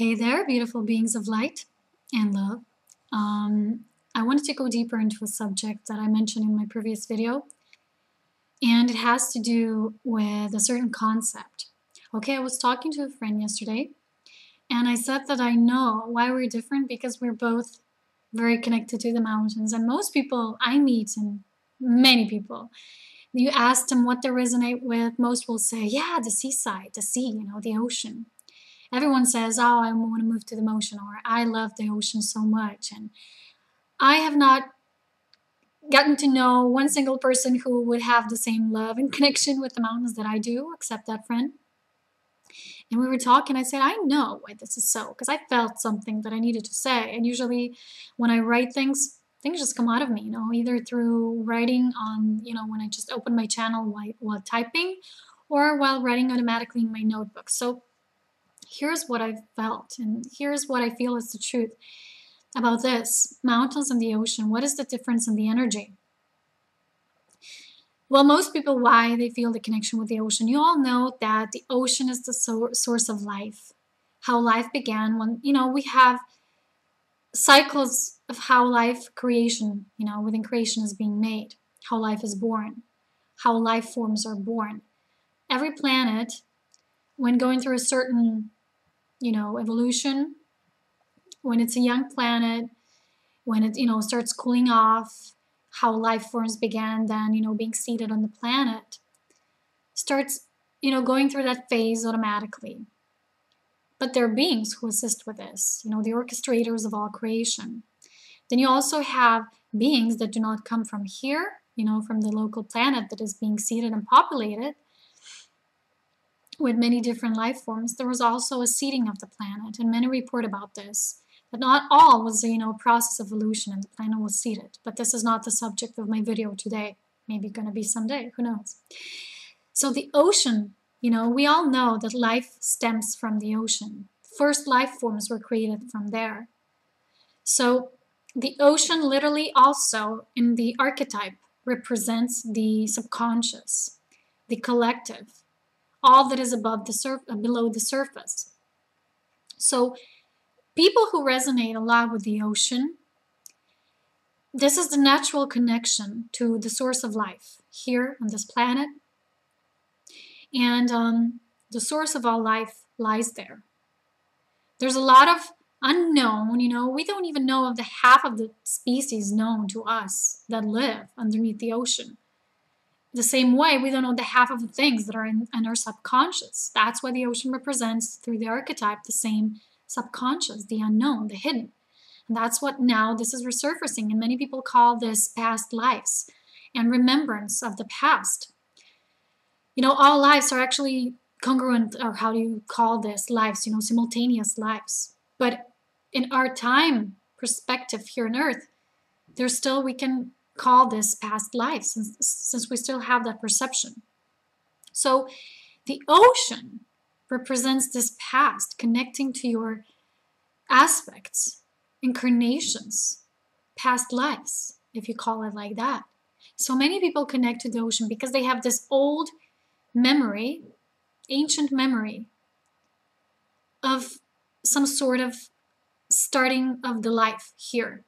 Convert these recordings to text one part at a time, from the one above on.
Hey there, beautiful beings of light and love. I wanted to go deeper into a subject that I mentioned in my previous video, and it has to do with a certain concept. Okay, I was talking to a friend yesterday, and I said that I know why we're different because we're both very connected to the mountains. And most people I meet, and many people, you ask them what they resonate with, most will say, yeah, the seaside, the sea, the ocean. Everyone says, oh, I want to move to the ocean, or I love the ocean so much. And I have not gotten to know one single person who would have the same love and connection with the mountains that I do, except that friend. And we were talking, I said, I know why this is so, because I felt something that I needed to say. And usually when I write things just come out of me, either through writing on, when I just open my channel while typing, or while writing automatically in my notebook. So here's what I felt, and here's what I feel is the truth about this. Mountains and the ocean, what is the difference in the energy? Well, most people, why they feel the connection with the ocean. You all know that the ocean is the source of life. How life began when, we have cycles of how life creation, within creation is being made. How life is born. How life forms are born. Every planet, when going through a certain evolution, when it's a young planet, when it, starts cooling off, how life forms began then, being seated on the planet, starts, going through that phase automatically. But there are beings who assist with this, the orchestrators of all creation. Then you also have beings that do not come from here, from the local planet that is being seated and populated with many different life forms. There was also a seeding of the planet, and many report about this. But not all was a process of evolution and the planet was seeded. But this is not the subject of my video today. Maybe going to be someday, who knows. So the ocean, we all know that life stems from the ocean. First life forms were created from there. So the ocean literally also in the archetype represents the subconscious, the collective, all that is above below the surface. So people who resonate a lot with the ocean, this is the natural connection to the source of life here on this planet. And the source of all life lies there. There's a lot of unknown, we don't even know of the half of the species known to us that live underneath the ocean. The same way, we don't know the half of the things that are in our subconscious. That's why the ocean represents, through the archetype, the same subconscious, the unknown, the hidden. And that's what now this is resurfacing. And many people call this past lives and remembrance of the past. All lives are actually congruent, or how do you call this, lives, simultaneous lives. But in our time perspective here on Earth, there's still, we can call this past life since we still have that perception. So the ocean represents this past, connecting to your aspects, incarnations, past lives, if you call it like that. So many people connect to the ocean because they have this old memory, ancient memory of some sort of starting of the life here.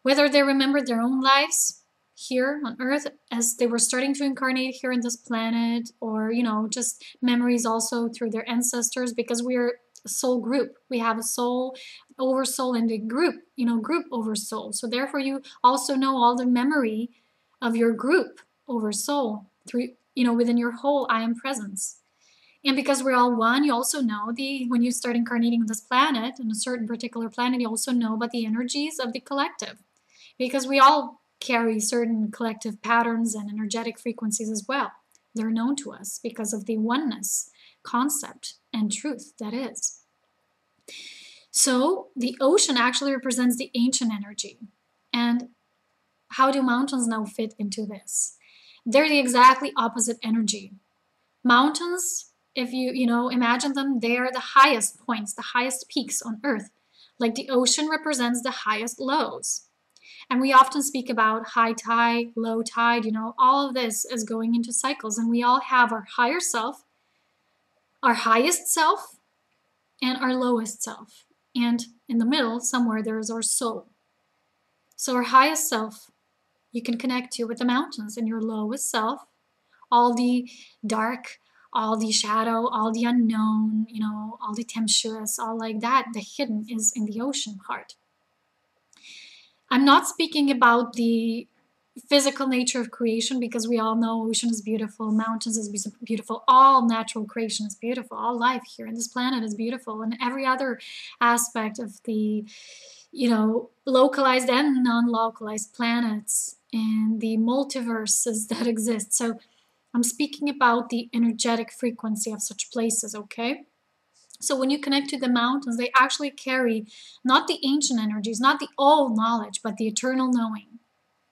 Whether they remember their own lives here on Earth as they were starting to incarnate here in this planet, or, just memories also through their ancestors, because we're a soul group. We have a soul, oversoul, and a group, group oversoul. So therefore you also know all the memory of your group oversoul through, within your whole I am presence. And because we're all one, you also know when you start incarnating on this planet, on a certain particular planet, you also know about the energies of the collective. Because we all carry certain collective patterns and energetic frequencies as well. They're known to us because of the oneness concept and truth that is. So the ocean actually represents the ancient energy. And how do mountains now fit into this? They're the exactly opposite energy. Mountains, if you imagine them, they are the highest points, the highest peaks on Earth. Like the ocean represents the highest lows. And we often speak about high tide, low tide, all of this is going into cycles. And we all have our higher self, our highest self, and our lowest self. And in the middle, somewhere, there is our soul. So our highest self, you can connect to with the mountains, and your lowest self, all the dark, all the shadow, all the unknown, all the tempestuous, all like that, the hidden is in the ocean part. I'm not speaking about the physical nature of creation, because we all know ocean is beautiful, mountains is beautiful, all natural creation is beautiful, all life here on this planet is beautiful, and every other aspect of the localized and non-localized planets and the multiverses that exist. So I'm speaking about the energetic frequency of such places, okay? So when you connect to the mountains, they actually carry not the ancient energies, not the old knowledge, but the eternal knowing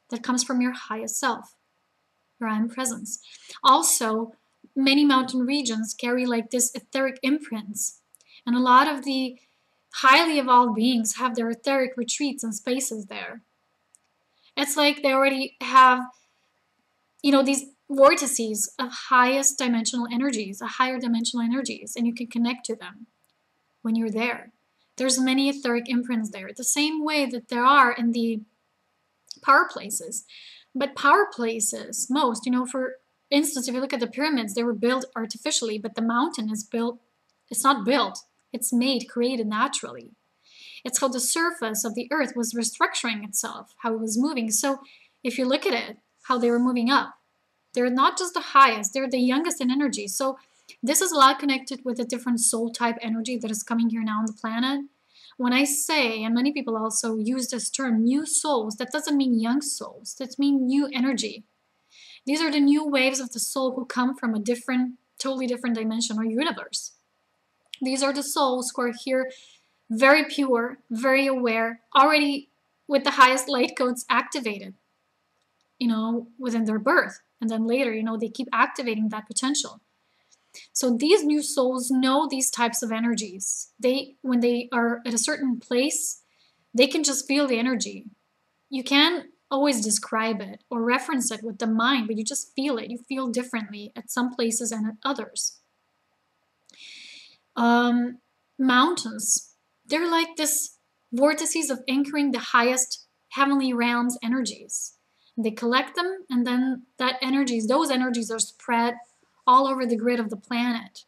that comes from your highest self, your I am presence. Also, many mountain regions carry like this etheric imprints, and a lot of the highly evolved beings have their etheric retreats and spaces there. It's like they already have, these vortices of highest dimensional energies, higher dimensional energies, and you can connect to them when you're there. There's many etheric imprints there, the same way that there are in the power places. But power places, most, for instance, if you look at the pyramids, they were built artificially, but the mountain is built, it's not built, it's made, created naturally. It's how the surface of the earth was restructuring itself, how it was moving. So if you look at it, how they were moving up, they're not just the highest, they're the youngest in energy. So this is a lot connected with a different soul type energy that is coming here now on the planet. When I say, and many people also use this term, new souls, that doesn't mean young souls, that means new energy. These are the new waves of the soul who come from a different, totally different dimension or universe. These are the souls who are here very pure, very aware, already with the highest light codes activated, within their birth. And then later, they keep activating that potential. So these new souls know these types of energies. When they are at a certain place, they can just feel the energy. You can't always describe it or reference it with the mind, but you just feel it. You feel differently at some places and at others. Mountains, they're like this vortices of anchoring the highest heavenly realms energies. They collect them, and then those energies are spread all over the grid of the planet.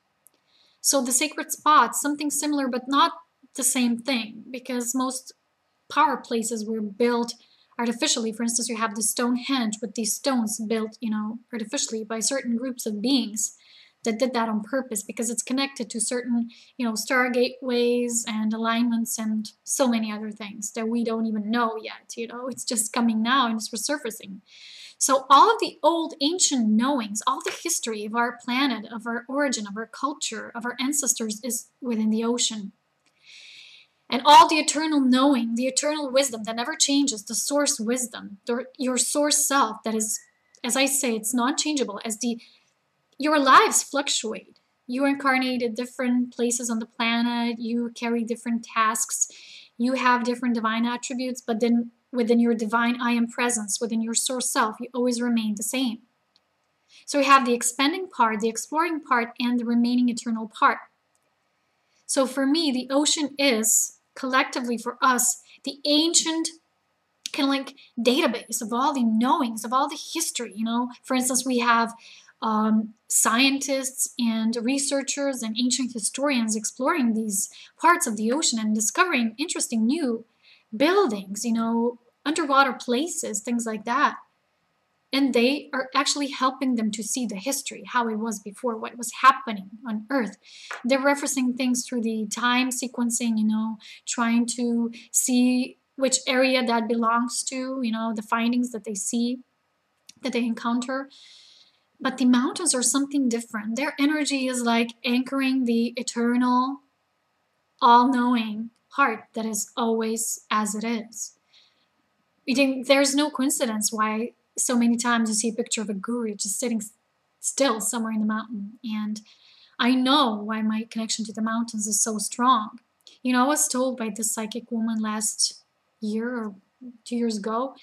So the sacred spots, something similar, but not the same thing, because most power places were built artificially. For instance, you have the Stonehenge with these stones built, artificially by certain groups of beings that did that on purpose, because it's connected to certain, stargate ways and alignments and so many other things that we don't even know yet. It's just coming now and it's resurfacing. So all of the old ancient knowings, all the history of our planet, of our origin, of our culture, of our ancestors is within the ocean. And all the eternal knowing, the eternal wisdom that never changes, the source wisdom, your source self that is, as I say, it's not changeable, your lives fluctuate. You incarnate at different places on the planet, you carry different tasks, you have different divine attributes, but then within your divine I am presence, within your source self, you always remain the same. So we have the expanding part, the exploring part, and the remaining eternal part. So for me, the ocean is, collectively for us, the ancient kind of like database of all the knowings, of all the history. For instance, we have scientists and researchers and ancient historians exploring these parts of the ocean and discovering interesting new buildings, underwater places, things like that. And they are actually helping them to see the history, how it was before, what was happening on Earth. They're referencing things through the time sequencing, trying to see which area that belongs to, the findings that they see, that they encounter. But the mountains are something different. Their energy is like anchoring the eternal, all-knowing heart that is always as it is. There's no coincidence why so many times you see a picture of a guru just sitting still somewhere in the mountain. And I know why my connection to the mountains is so strong. I was told by this psychic woman last year or 2 years ago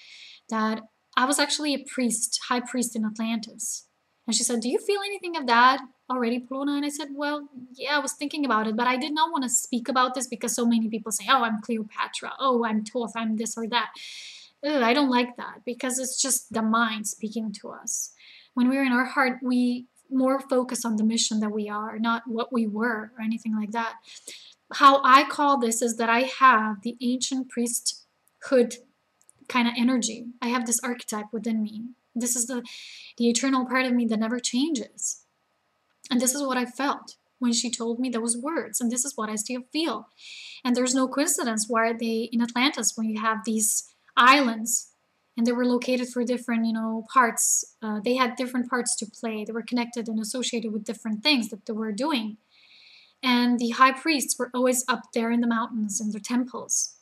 that I was actually a priest, high priest in Atlantis. And she said, do you feel anything of that already, Polona? And I said, well, yeah, I was thinking about it, but I did not want to speak about this because so many people say, oh, I'm Cleopatra. Oh, I'm Thoth. I'm this or that. Ugh, I don't like that because it's just the mind speaking to us. When we're in our heart, we more focus on the mission that we are, not what we were or anything like that. How I call this is that I have the ancient priesthood kind of energy. I have this archetype within me. This is the eternal part of me that never changes. And this is what I felt when she told me those words. And this is what I still feel. And there's no coincidence why they, in Atlantis, when you have these islands, and they were located for different, parts. They had different parts to play. They were connected and associated with different things that they were doing. And the high priests were always up there in the mountains in their temples.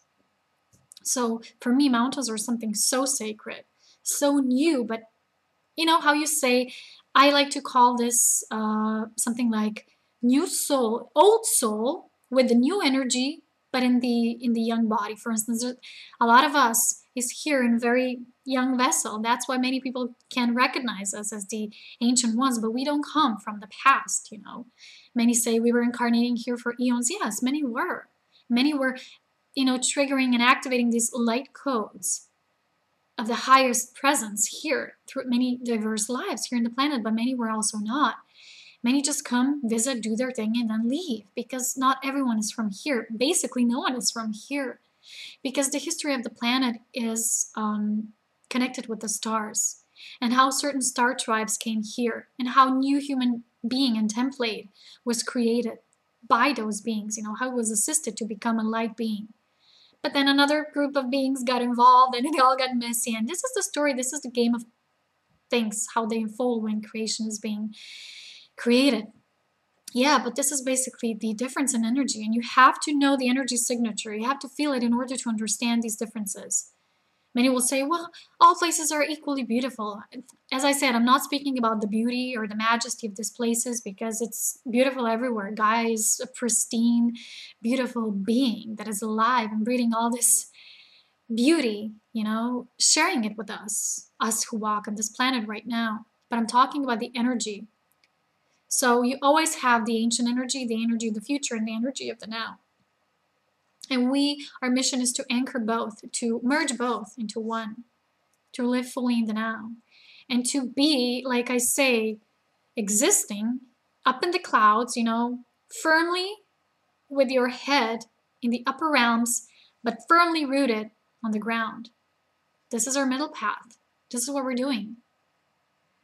So for me, mountains are something so sacred, so new. But you know how you say, I like to call this something like new soul, old soul with the new energy, but in the young body. For instance, a lot of us is here in very young vessel. That's why many people can recognize us as the ancient ones, but we don't come from the past. Many say we were incarnating here for eons. Yes, many were. Many were, triggering and activating these light codes of the highest presence here through many diverse lives here on the planet, but many were also not. Many just come, visit, do their thing, and then leave because not everyone is from here. Basically, no one is from here because the history of the planet is connected with the stars and how certain star tribes came here and how new human being and template was created by those beings, how it was assisted to become a light being. But then another group of beings got involved and they all got messy. And this is the story, this is the game of things, how they unfold when creation is being created. Yeah, but this is basically the difference in energy. And you have to know the energy signature. You have to feel it in order to understand these differences. Many will say, well, all places are equally beautiful. As I said, I'm not speaking about the beauty or the majesty of these places because it's beautiful everywhere. Gaia is a pristine, beautiful being that is alive and breathing all this beauty, sharing it with us who walk on this planet right now. But I'm talking about the energy. So you always have the ancient energy, the energy of the future, and the energy of the now. And our mission is to anchor both, to merge both into one, to live fully in the now, and to be, like I say, existing up in the clouds, firmly with your head in the upper realms, but firmly rooted on the ground. This is our middle path. This is what we're doing.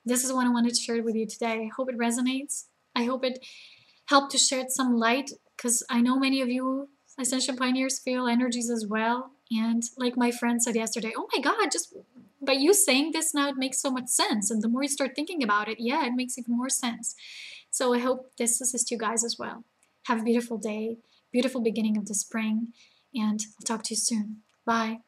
This is what I wanted to share with you today. I hope it resonates. I hope it helped to shed some light because I know many of you Ascension Pioneers feel energies as well. And like my friend said yesterday, oh my God, just by you saying this now, it makes so much sense. And the more you start thinking about it, yeah, it makes even more sense. So I hope this assists you guys as well. Have a beautiful day, beautiful beginning of the spring, and I'll talk to you soon. Bye.